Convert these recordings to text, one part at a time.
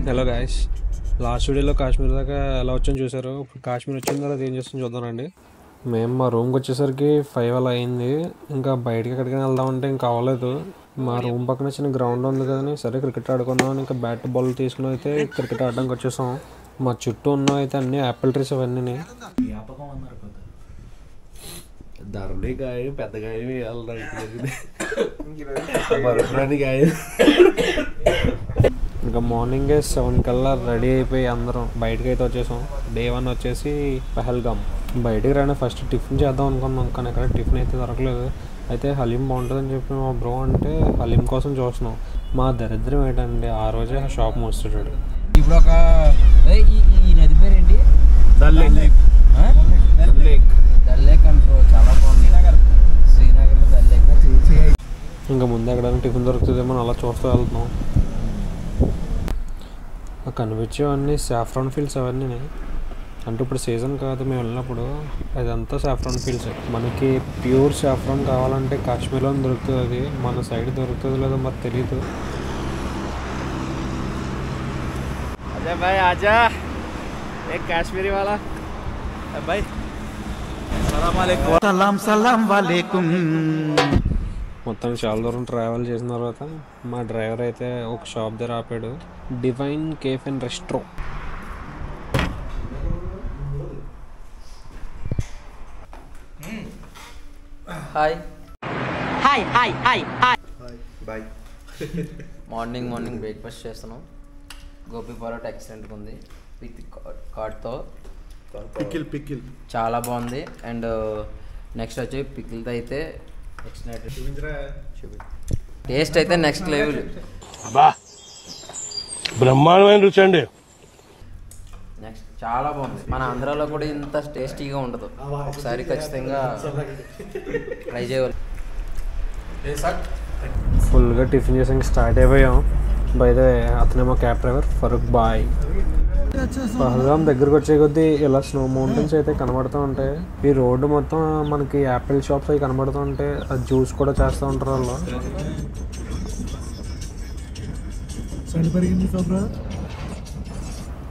Hello guys, last వీడియోలో కాశ్మీర్ దాకా ఎలా వచ్చాను చూసారు. ఇప్పుడు కాశ్మీర్ వచ్చిన తర్వాత ఏం చేస్తాను చూద్దామండి. మేము మా రూమ్కి వచ్చేసరికి 5 అలా అయింది. ఇంకా బయటకి ఎక్కడికైనా వెళ్దామంటే ఇంకా అవ్వలేదు. మా రూమ్ పక్కన చిన్న గ్రౌండ్ ఉంది కానీ సరే క్రికెట్ ఆడుకుందాం అని ఇంకా బ్యాట్ బాల్ తీసుకుని అయితే క్రికెట్ ఆడడానికి వచ్చేసాం. మా చుట్టూ ఉన్న అయితే అన్ని యాపిల్ ట్రీస్ అవన్నీ. ధరణి కాయ పెద్దగా మరొకరాని కాయ. ఇంకా మార్నింగే 7 కల్లా రెడీ అయిపోయి అందరం బయటకు అయితే వచ్చేసాం. డే 1 వచ్చేసి పహల్గామ్. బయటికి రాని ఫస్ట్ టిఫిన్ చేద్దాం అనుకున్నాం కానీ అక్కడ టిఫిన్ అయితే దొరకలేదు. అయితే హలీం బాగుంటుందని చెప్పి మా బ్రో అంటే హలీం కోసం చూస్తున్నాం. మా దరిద్రం ఏంటంటే ఆ రోజే ఆ షాప్ మూస్తాడు. ఇప్పుడు ఒక ఈ నది పేరు ఏంటి? దల్ లేక్ అంటారు. చాలా బాగుంది. శ్రీనగర్లో దల్ లేక్. ఇంకా ముందు ఎక్కడైనా టిఫిన్ దొరుకుతుందేమో అలా చూస్తూ వెళ్తున్నాం. కనిపించేవన్నీ సాఫ్రాన్ ఫీల్డ్స్ అవన్నీ. అంటే ఇప్పుడు సీజన్ కాదు, మేము వెళ్ళినప్పుడు అదంతా సాఫ్రాన్ ఫీల్డ్స్. మనకి ప్యూర్ సాఫ్రాన్ కావాలంటే కాశ్మీర్లో దొరుకుతుంది. అది మన సైడ్ దొరుకుతుంది లేదో మరి తెలీదు. అజయ్ భాయ్ ఆజా, ఏ కాశ్మీరీ వాలా భాయ్. సలాం వాలేకుం. మొత్తం చాలా దూరం ట్రావెల్ చేసిన తర్వాత మా డ్రైవర్ అయితే ఒక షాప్ దగ్గర ఆపాడు. Divine cafe and resto. Hi hi hi hi hi బాయ్. మార్నింగ్ బ్రేక్ఫాస్ట్ చేస్తున్నాం. గోపి పరోటా ఎక్సలెంట్గా ఉంది విత్ కార్డ్తో. పికిల్ చాలా బాగుంది. అండ్ నెక్స్ట్ వచ్చి పికిల్తో అయితే టేస్ట్ అయితే నెక్స్ట్ లెవెల్. బ్రహ్మాండమైన రుచి అండి. నెక్స్ట్ చాలా బాగుంది. మన ఆంధ్రాలో కూడా ఇంత టేస్టీగా ఉండదు. ఒకసారి ఖచ్చితంగా ట్రై చేయాలి. ఫుల్గా టిఫిన్ చేసాక స్టార్ట్ అయిపోయాం. బయట అతనేమో క్యాబ్ డ్రైవర్ ఫరూక్ బాయ్. పహల్గామ్ దగ్గరకు వచ్చే కొద్దీ ఇలా స్నో మౌంటైన్స్ అయితే కనబడుతూ ఉంటాయి. ఈ రోడ్డు మొత్తం మనకి యాపిల్ షాప్స్ అవి కనబడుతూ ఉంటాయి. అది జ్యూస్ కూడా చేస్తూ ఉంటారు వాళ్ళు.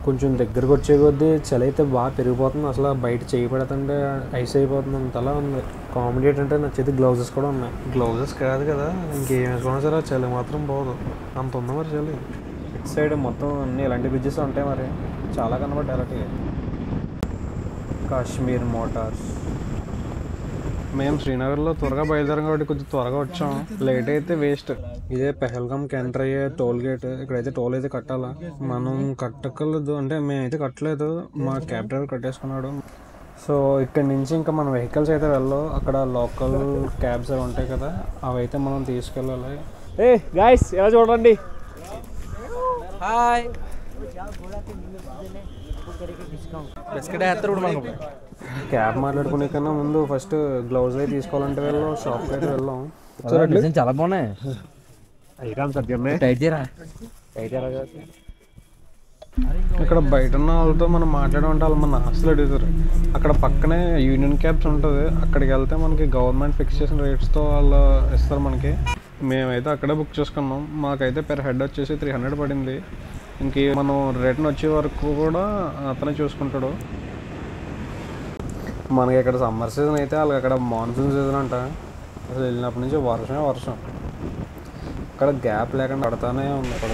కొంచెం దగ్గరకు వచ్చే కొద్దీ చలి అయితే బాగా పెరిగిపోతుంది. అసలు బయట చేయి పెడుతుంటే ఐస్ అయిపోతుంది. అంతలా ఉంది. కామెడీ ఏంటంటే నా చేతి గ్లౌజెస్ కూడా ఉన్నాయి. గ్లౌజెస్ కాదు కదా, ఇంకేం వేసుకున్నా సరే చలి మాత్రం పోదు. అంత ఉంది మరి చలి. ఇటు సైడ్ మొత్తం అన్ని ఇలాంటి బ్రిడ్జెస్ ఉంటాయి. మరి చాలా కనబడ్డాయి అలాంటివి. కాశ్మీర్ మోటార్స్. మేము శ్రీనగర్లో త్వరగా బయలుదేరాం కాబట్టి కొద్దిగా త్వరగా వచ్చాం. లేట్ అయితే వేస్ట్. ఇదే పహల్గామ్కి ఎంటర్ అయ్యే టోల్ గేట్. ఇక్కడైతే టోల్ అయితే కట్టాలా. మనం కట్టకలేదు అంటే మేమైతే కట్టలేదు, మా క్యాబ్ డ్రైవర్ కట్టేసుకున్నాడు. సో ఇక్కడ నుంచి ఇంకా మన వెహికల్స్ అయితే వెళ్ళవు. అక్కడ లోకల్ క్యాబ్స్ అవి ఉంటాయి కదా, అవి అయితే మనం తీసుకెళ్ళాలి. ఏ గాయ్స్ ఎలా చూడండి. హాయ్ క్యాబ్ మాట్లాడుకునే కన్నా ముందు ఫస్ట్ గ్లౌజ్ అయితే తీసుకోవాలంటే వెళ్ళాం. షాప్కి అయితే వెళ్ళాం. చాలా బాగున్నాయి. టైట్ చేయరా. ఇక్కడ బయట ఉన్న వాళ్ళతో మనం మాట్లాడమంటే వాళ్ళు మన అసలు అడుగుతారు. అక్కడ పక్కనే యూనియన్ క్యాబ్స్ ఉంటుంది. అక్కడికి వెళ్తే మనకి గవర్నమెంట్ ఫిక్స్ చేసిన రేట్స్తో వాళ్ళు ఇస్తారు మనకి. మేమైతే అక్కడే బుక్ చేసుకున్నాం. మాకైతే పెర్ హెడ్ వచ్చేసి 300 పడింది. ఇంక మనం రిటర్న్ వచ్చే వరకు కూడా అతనే చూసుకుంటాడు. మనకి ఇక్కడ సమ్మర్ సీజన్ అయితే వాళ్ళకి అక్కడ మాన్సూన్ సీజన్ అంట. అసలు వెళ్ళినప్పటి నుంచి వర్షం. అక్కడ గ్యాప్ లేకుండా పడతానే ఉంది. అక్కడ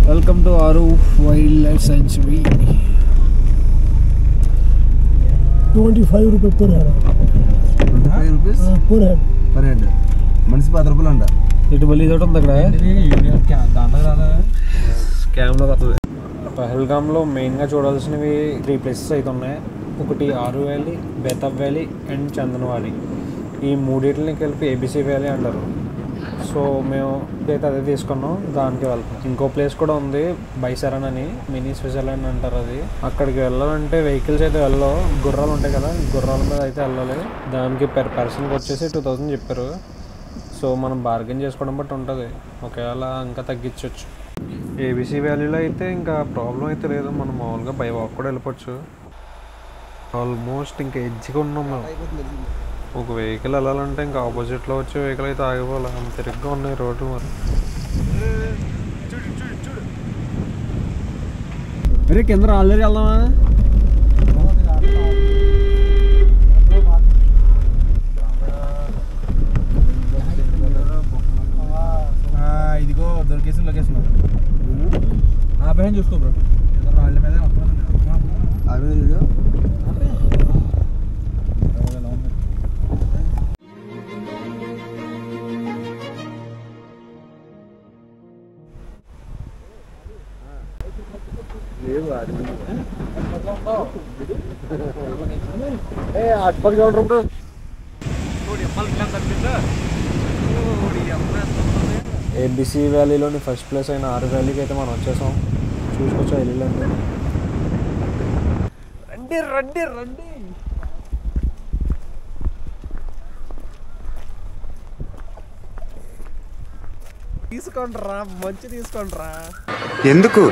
welcome to Aru wild life sanctuary. 25 rupees per head. 25 rupees per head. మనిషి 10 రూపాయలు అంట. ఇటు మళ్ళీ ఇది ఉంది అక్కడ స్కామ్లో వస్తుంది. పహల్గామ్లో మెయిన్గా చూడాల్సినవి 3 ప్లేసెస్ అయితే ఉన్నాయి. ఒకటి Aru valley, Betaab valley and Chandan valley. ఈ మూడింటిని కలిపి ఏబీసీ వ్యాలీ అంటారు. సో మేము అయితే అదే తీసుకున్నాం, దానికి వెళ్తాం. ఇంకో ప్లేస్ కూడా ఉంది బైసరన్ అని, మినీ స్విట్జర్లాండ్ అంటారు అది. అక్కడికి వెళ్ళాలంటే వెహికల్స్ అయితే వెళ్ళవు, గుర్రాలు ఉంటాయి కదా, గుర్రాల మీద అయితే వెళ్ళాలి. దానికి పెర్ పర్సన్కి వచ్చేసి 2000 చెప్పారు. సో మనం బార్గెన్ చేసుకోవడం బట్టి ఉంటుంది, ఒకవేళ ఇంకా తగ్గించవచ్చు. ఏబీసీ వ్యాలీలో అయితే ఇంకా ప్రాబ్లం అయితే లేదు, మనం మామూలుగా బై వాక్ కూడా వెళ్ళిపోవచ్చు. ఆల్మోస్ట్ ఇంకా ఎడ్జ్గా ఉన్నాం మేము. ఒక వెహికల్ వెళ్ళాలంటే ఇంకా ఆపోజిట్లో వచ్చే వెహికల్ అయితే ఆగిపోవాలి, అంత తిరిగ్గా ఉన్నాయి రోడ్లు. మరి కింద ఆల్రెడీ వెళ్దామా? ఇదిగో దొరికేసిన లొకేషన్ ఆ పైన చూసుకో బ్రో, వాళ్ళ మీద ఏబీసీ వ్యాలీలోని ఫస్ట్ ప్లేస్ అయిన ఆరు వ్యాలీకి అయితే మనం వచ్చేసాం. చూసుకోవచ్చు వెళ్ళండి. రండి రండి రండి. తీసుకోండి రా, మంచి తీసుకోండి రా. ఎందుకు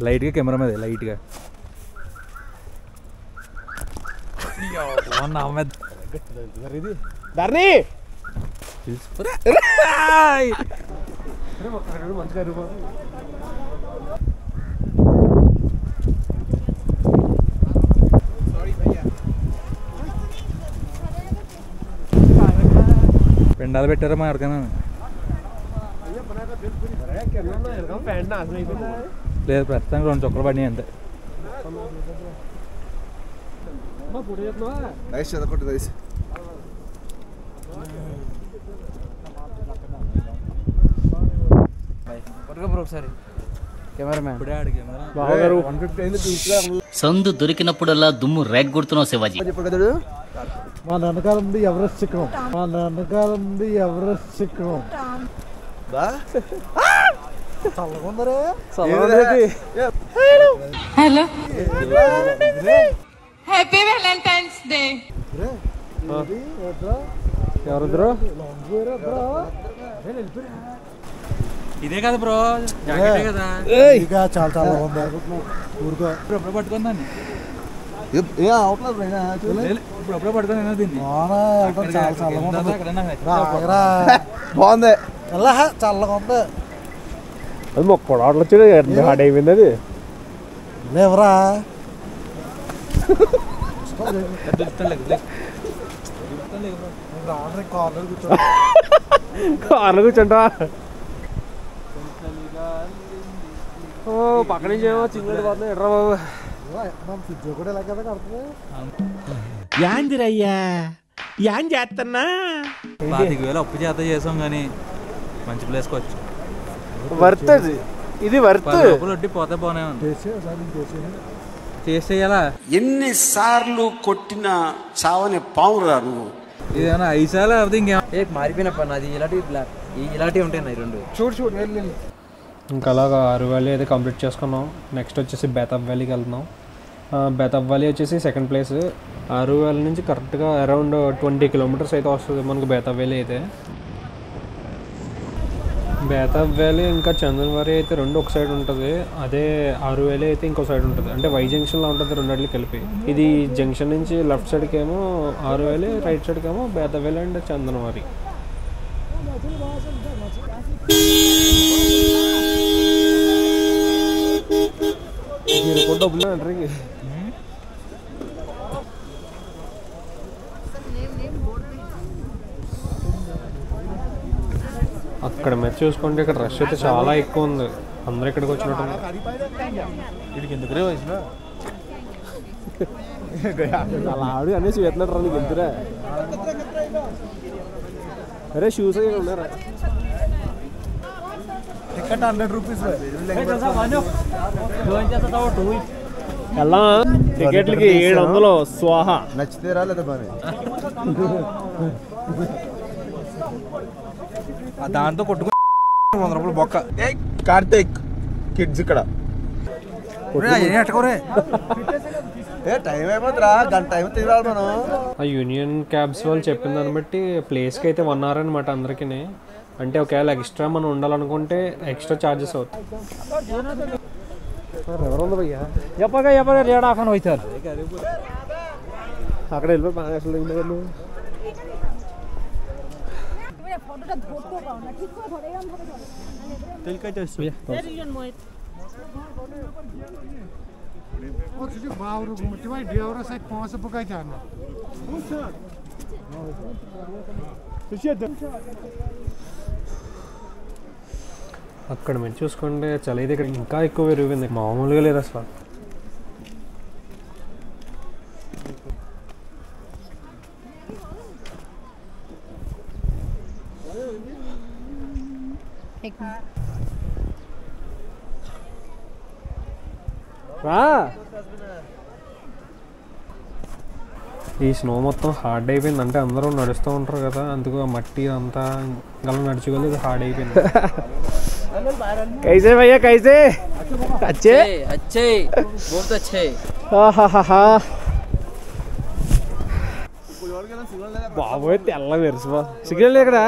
లైట్గా కెమెరా మీద లైట్గా ధర్ని పెండాలు పెట్టారా మా ఎక్కడికైనా? లేదు, ప్రస్తుతానికి 2 చుక్కలు పడినాయి అంతే. ఒకసారి కెమెరామ్యాన్ సందు దొరికినప్పుడల్లా దుమ్ము రేగ్గొడుతున్నావు శివాజీ. మా నాన్నగారు ఎవరెస్ట్ చిక్కడం, మా నాన్నగారు ఎవరెస్ట్ చిక్కడం. Hello happy Valentine's day. ఎవరిద్దరు? ఇదే కదా బ్రో, జాకెటే కదా. ఇంకా చాలా చాలా బాగుంది. ఊరుకో ఇప్పుడు పట్టుకుందాన్ని, ఇప్పుడు పట్టుకొని దీన్ని చాలా చాలా బాగుంది. చల్లగా ఉంది. అది మొక్క ఆటలు వచ్చాడు, హార్డ్ అయిపోయింది అది. లేవరా కార్లో కూర్చుంటా. ఓ పక్క నుంచి ఏమో చింగడి పోతుంది. ఎట్రా బాబు, ఫ్రిడ్జ్ కూడా ఇలా కదా కడుతుంది. యాందిరయ్యా యాన్ చేస్తున్నా. 25,000 అప్పు చేసాం కానీ మంచి ప్లేస్కి వచ్చి వర్త్ అది, ఇది వర్త్. 10 రూపాయలు వడ్డీ పోతే పోనే ఉంది. చేసేయాలా? ఎన్నిసార్లు కొట్టిన చావని పావురా నువ్వు. ఇదేమన్నా 5 సార్లు అవుతుంది ఇంకేం మారిపోయినప్ప నాది ఇలాంటివి ఉంటాయి నాయి 2. చూడు చూడు వెళ్ళి. ఇంకా అలాగా ఆరు వ్యాలీ అయితే కంప్లీట్ చేసుకున్నాం. నెక్స్ట్ వచ్చేసి బేతాబ్ వ్యాలీకి వెళ్తున్నాం. బేతాబ్ వ్యాలీ వచ్చేసి సెకండ్ ప్లేస్. ఆరు వ్యాలీ నుంచి కరెక్ట్గా అరౌండ్ 20 కిలోమీటర్స్ అయితే వస్తుంది మనకు బేతాబ్ వ్యాలీ అయితే. బేతాబ్ వ్యాలీ ఇంకా చందన్వారి అయితే రెండు ఒక సైడ్ ఉంటుంది, అదే ఆరు వ్యాలీ అయితే ఇంకో సైడ్ ఉంటుంది. అంటే వై జంక్షన్లో ఉంటుంది రెండింటికి కలిపి. ఇది జంక్షన్ నుంచి లెఫ్ట్ సైడ్కి ఏమో ఆరు వ్యాలీ, రైట్ సైడ్కి ఏమో బేతాబ్ వ్యాలీ అండ్ చందన్వారి. డబ్బులు ఎంట్రీకి అక్కడ మీద చూసుకుంటే ఇక్కడ రష్ అయితే చాలా ఎక్కువ ఉంది. అందరూ ఇక్కడికి వచ్చినట్టు అలా ఆడు అనేసి వెళ్తున్నాడు రా నీకు ఎంతురా. అరే షూస్ అయ్యి ఉన్నారా? Ticket 100 rupees. ఎలా టికెట్లకి 700 స్వాహా. నచ్చితే రా లేదా బాగా దాంతో కొట్టుకు 100 రూపాయలు బొక్క. కార్తీక్ కిడ్స్ ఇక్కడ ఎట్టుకోరే టైం అయిపోతుందిరా, గంట టైం తిరగాలి మనం. ఆ యూనియన్ క్యాబ్స్ వాళ్ళు చెప్పిన దాన్ని బట్టి ప్లేస్కి అయితే 1 hour అనమాట అందరికీ. అంటే ఒకవేళ ఎక్స్ట్రా మనం ఉండాలనుకుంటే ఎక్స్ట్రా ఛార్జెస్ అవుతాయి. ఎవరు భయ్యా చెప్పగా రేట్ ఆఫ్ అని వచ్చారు అక్కడ వెళ్ళిపోయి బాగా అసలు అక్కడ మంచి చూసుకోండి. చలి అయితే ఇక్కడ ఇంకా ఎక్కువ పెరిగిపోయింది, మామూలుగా లేదు అసలు. ఈ స్నో మొత్తం హార్డ్ అయిపోయింది. అంటే అందరూ నడుస్తూ ఉంటారు కదా, అందుకు ఆ మట్టి అంతా గల నడుచుకోలేదు, హార్డ్ అయిపోయింది. कैसे भैया कैसे अच्छे अच्छे बहुत अच्छे బాబోయ్ తెల్ల మెరుసు సిగ్నల్ ఇక్కడ.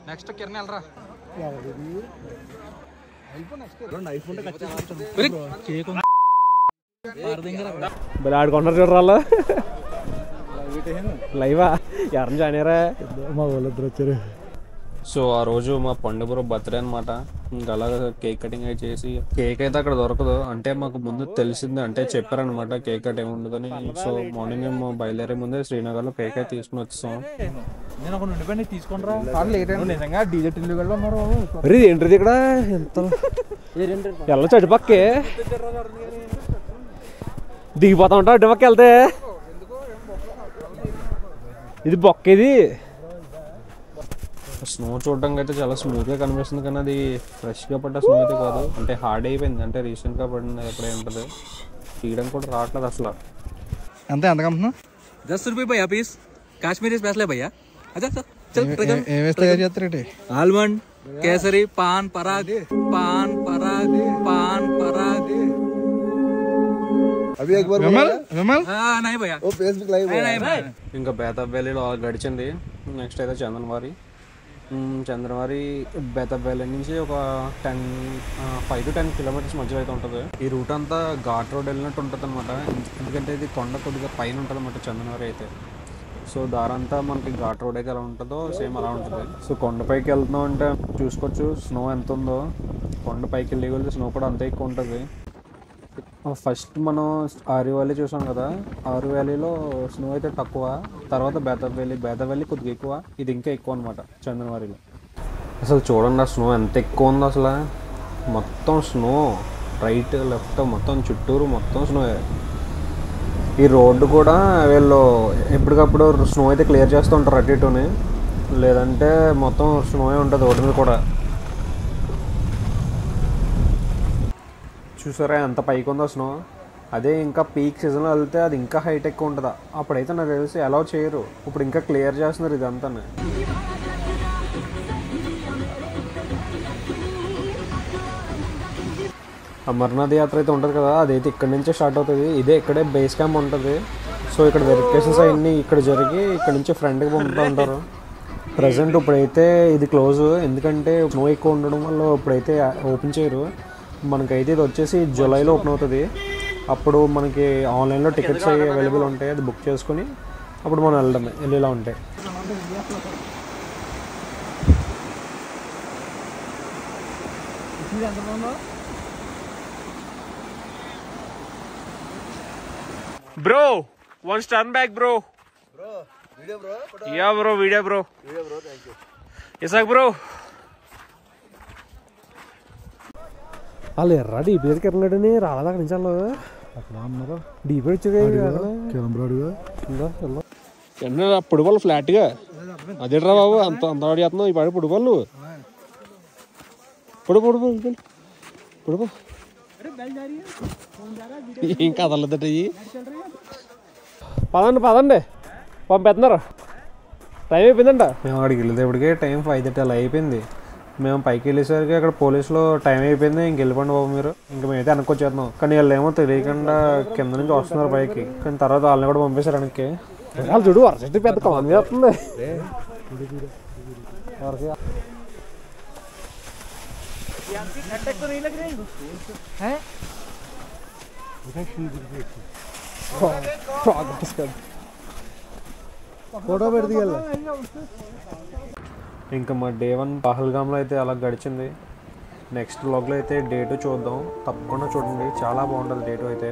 నెక్స్ట్ కిరణ్ వెళ్ళరా. ఆడుకుంటారు చూడరాళ్ళు లైవా ఎవరిని జాయినారా? మా వాళ్ళిద్దరు వచ్చారు. సో ఆ రోజు మా పండుగ బర్త్డే అనమాట. ఇంకా అలాగా కేక్ కటింగ్ అయితే చేసి, కేక్ అయితే అక్కడ దొరకదు. అంటే మాకు ముందు తెలిసింది, అంటే చెప్పారనమాట కేక్ కట్ ఏమి ఉండదని. సో మార్నింగ్ మేము బయలుదేరే ముందే శ్రీనగర్లో కేక్ అయితే తీసుకుని వచ్చాం. నేను ఒక నుండి తీసుకుంటారా నిజంగా డీజే టిల్లు కూడా ఉన్నారు. ఏంటిది ఇక్కడ ఎంత వెళ్ళొచ్చు అటుపక్కే దిగిపోతా ఉంటాం. అటుపక్క వెళ్తే ఇది బొక్క. ఇది స్నో చూడడానికి అయితే చాలా స్మూత్గా కనిపిస్తుంది, కానీ అది ఫ్రెష్గా పడ్డ స్నో అయితే కాదు. అంటే హార్డ్ అయిపోయింది, అంటే రీసెంట్గా పడింది, ఎప్పుడే ఉంటుంది. తీయడం కూడా రావట్లేదు అసలు. అంతే ఎంత కంటున్నా? 10 రూపాయ భయ్యా పీస్. కాశ్మీరీ స్పెషల్ భయ్యా. Almond kesari pan Parag pan Parag pan Parag. అవి एक बार नहीं भैया वो फेसबुक लाइव ఇంకా బేతాబ్ వ్యాలీలో గడిచింది. నెక్స్ట్ అయితే చంద్రవారి బేతాబ్ వ్యాలీ నుంచి ఒక 5 to 10 kilometers మధ్యలో అయితే ఉంటుంది. ఈ రూట్ అంతా ఘాట్ రోడ్ వెళ్ళినట్టు ఉంటుంది అనమాట. ఎందుకంటే ఇది కొండ కొద్దిగా పైన ఉంటుంది అన్నమాట చంద్రవారి అయితే. సో దారంతా మనకి ఘాట్ రోడ్ అయితే ఎలా ఉంటుందో సేమ్ అలా ఉంటుంది. సో కొండపైకి వెళ్తున్నాం అంటే చూసుకోవచ్చు స్నో ఎంత ఉందో. కొండపైకి వెళ్ళి వెళ్తే స్నో కూడా అంతే ఎక్కువ ఉంటుంది. ఫస్ట్ మనం ఆరు వ్యాలీ చూసాం కదా, ఆరు వ్యాలీలో స్నో అయితే తక్కువ. తర్వాత బేతాబ్ వ్యాలీ కొద్దిగా ఎక్కువ, ఇది ఇంకా ఎక్కువ అనమాట చంద్రవారిలో. అసలు చూడండి ఆ స్నో ఎంత ఎక్కువ ఉందో అసలు. మొత్తం స్నో రైట్ లెఫ్ట్ మొత్తం చుట్టూరు మొత్తం స్నో. ఈ రోడ్డు కూడా వీళ్ళు ఎప్పటికప్పుడు స్నో అయితే క్లియర్ చేస్తూ ఉంటారు అటు ఇటుని, లేదంటే మొత్తం స్నో ఉంటుంది రోడ్డు మీద కూడా. చూసారా ఎంత పైకి ఉందో స్నో. అదే ఇంకా పీక్ సీజన్లో వెళ్తే అది ఇంకా హైట్ ఎక్కువ ఉంటుంది. అప్పుడైతే నాకు తెలిసి అలౌ చేయరు. ఇప్పుడు ఇంకా క్లియర్ చేస్తున్నారు ఇదంతా. అమర్నాథ్ యాత్ర అయితే ఉంటుంది కదా, అదైతే ఇక్కడ నుంచే స్టార్ట్ అవుతుంది. ఇదే ఇక్కడే బేస్ క్యాంప్ ఉంటుంది. సో ఇక్కడ వెరిఫికేషన్స్ అవన్నీ ఇక్కడ జరిగి ఇక్కడ నుంచి ఫ్రంట్కి పంపుతూ ఉంటారు. ప్రజెంట్ ఇప్పుడైతే ఇది క్లోజ్, ఎందుకంటే స్నో ఎక్కువ ఉండడం వల్ల ఇప్పుడైతే ఓపెన్ చేయరు. మనకైతే ఇది వచ్చేసి జూలైలో ఓపెన్ అవుతుంది. అప్పుడు మనకి ఆన్లైన్లో టికెట్స్ అవైలబుల్ ఉంటాయి, అది బుక్ చేసుకుని అప్పుడు మనం వెళ్ళడమే వెళ్ళేలా ఉంటాయి. Bro one turn back bro. Yeah bro video bro. Isaac bro వాళ్ళు ఎర్రా డీపీ దగ్గరికి వెళ్ళాడని రాలేదు అక్కడి నుంచి. వాళ్ళు అక్కడ అన్నారు డీపీ వచ్చాడు కెమెరాడుగా ఇంకా ఎన్న పొడిపళ్ళు ఫ్లాట్గా అదేట్రా బాబు అంత అంత వాడి చేస్తున్నావు ఈ పాడి పొడిపళ్ళు పొడిపో ఏం కదలదట ఇవి పదండి పంపేస్తున్నారు టైం అయిపోయిందంట మేము అక్కడికి వెళ్ళేటప్పటికే టైం 5:30 అలా అయిపోయింది మేము పైకి వెళ్ళేసరికి అక్కడ పోలీసులో టైం అయిపోయింది ఇంక వెళ్ళిపోండి బాబు మీరు ఇంక మేమైతే వెనక్కి వచ్చేస్తున్నాం కానీ వాళ్ళు ఏమో తెలియకుండా కింద నుంచి వస్తున్నారు పైకి కానీ తర్వాత వాళ్ళని కూడా పంపేశారు వెనక్కి వాళ్ళు చూడు వరసటి పెద్ద కాన్ మీద వస్తుంది ఫోటో పెడితే ఇంకా మా డే 1 పహల్గామ్లో అయితే అలా గడిచింది నెక్స్ట్ వ్లాగ్లో అయితే డే 2 చూద్దాం తప్పకుండా చూడండి చాలా బాగుంటుంది డే 2 అయితే